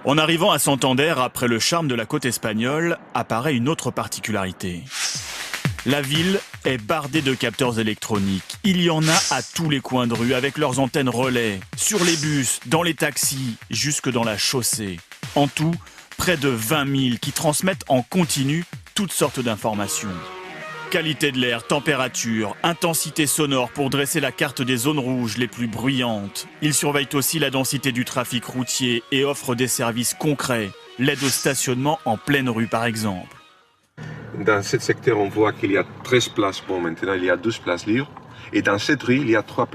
En arrivant à Santander, après le charme de la côte espagnole, apparaît une autre particularité. La ville est bardée de capteurs électroniques. Il y en a à tous les coins de rue avec leurs antennes relais, sur les bus, dans les taxis, jusque dans la chaussée. En tout, près de 20 000 qui transmettent en continu toutes sortes d'informations. Qualité de l'air, température, intensité sonore pour dresser la carte des zones rouges les plus bruyantes. Ils surveillent aussi la densité du trafic routier et offrent des services concrets, l'aide au stationnement en pleine rue par exemple. Dans ce secteur, on voit qu'il y a 13 places. Bon, maintenant, il y a 12 places libres. Et dans cette rue, il y a 3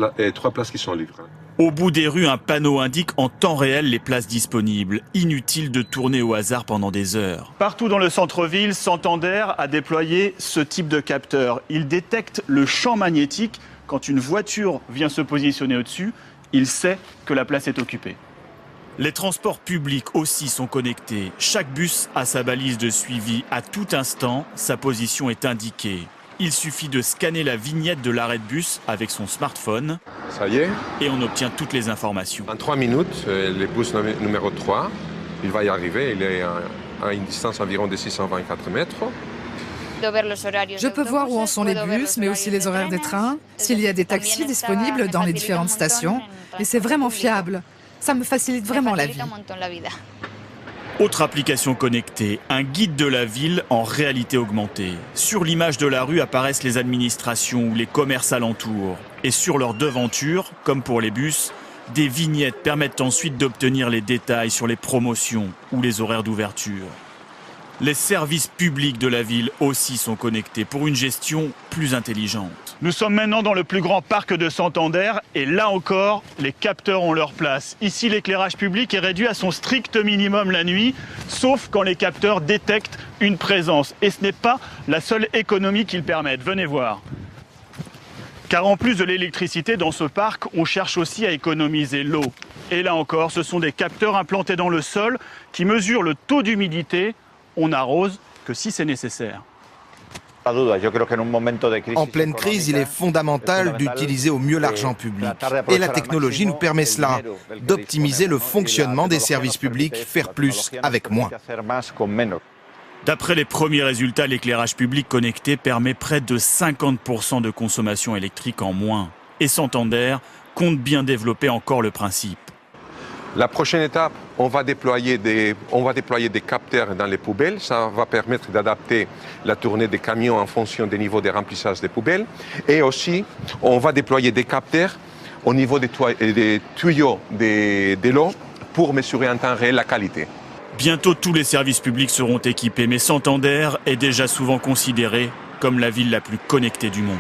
places qui sont libres. Au bout des rues, un panneau indique en temps réel les places disponibles. Inutile de tourner au hasard pendant des heures. Partout dans le centre-ville, Santander a déployé ce type de capteur. Il détecte le champ magnétique. Quand une voiture vient se positionner au-dessus, il sait que la place est occupée. Les transports publics aussi sont connectés. Chaque bus a sa balise de suivi. À tout instant, sa position est indiquée. Il suffit de scanner la vignette de l'arrêt de bus avec son smartphone. Ça y est. Et on obtient toutes les informations. En 3 minutes, le bus numéro 3, il va y arriver. Il est à une distance environ de 624 mètres. Je peux voir où en sont les bus, mais aussi les horaires des trains, s'il y a des taxis disponibles dans les différentes stations. Et c'est vraiment fiable. Ça me facilite vraiment la vie. Autre application connectée, un guide de la ville en réalité augmentée. Sur l'image de la rue apparaissent les administrations ou les commerces alentours. Et sur leur devanture, comme pour les bus, des vignettes permettent ensuite d'obtenir les détails sur les promotions ou les horaires d'ouverture. Les services publics de la ville aussi sont connectés pour une gestion plus intelligente. Nous sommes maintenant dans le plus grand parc de Santander et là encore, les capteurs ont leur place. Ici, l'éclairage public est réduit à son strict minimum la nuit, sauf quand les capteurs détectent une présence. Et ce n'est pas la seule économie qu'ils permettent. Venez voir. Car en plus de l'électricité dans ce parc, on cherche aussi à économiser l'eau. Et là encore, ce sont des capteurs implantés dans le sol qui mesurent le taux d'humidité. On n'arrose que si c'est nécessaire. En pleine crise, il est fondamental d'utiliser au mieux l'argent public. Et la technologie nous permet cela, d'optimiser le fonctionnement des services publics, faire plus avec moins. D'après les premiers résultats, l'éclairage public connecté permet près de 50% de consommation électrique en moins. Et Santander compte bien développer encore le principe. La prochaine étape, on va déployer des capteurs dans les poubelles. Ça va permettre d'adapter la tournée des camions en fonction des niveaux de remplissage des poubelles. Et aussi, on va déployer des capteurs au niveau des tuyaux de l'eau pour mesurer en temps réel la qualité. Bientôt, tous les services publics seront équipés, mais Santander est déjà souvent considéré comme la ville la plus connectée du monde.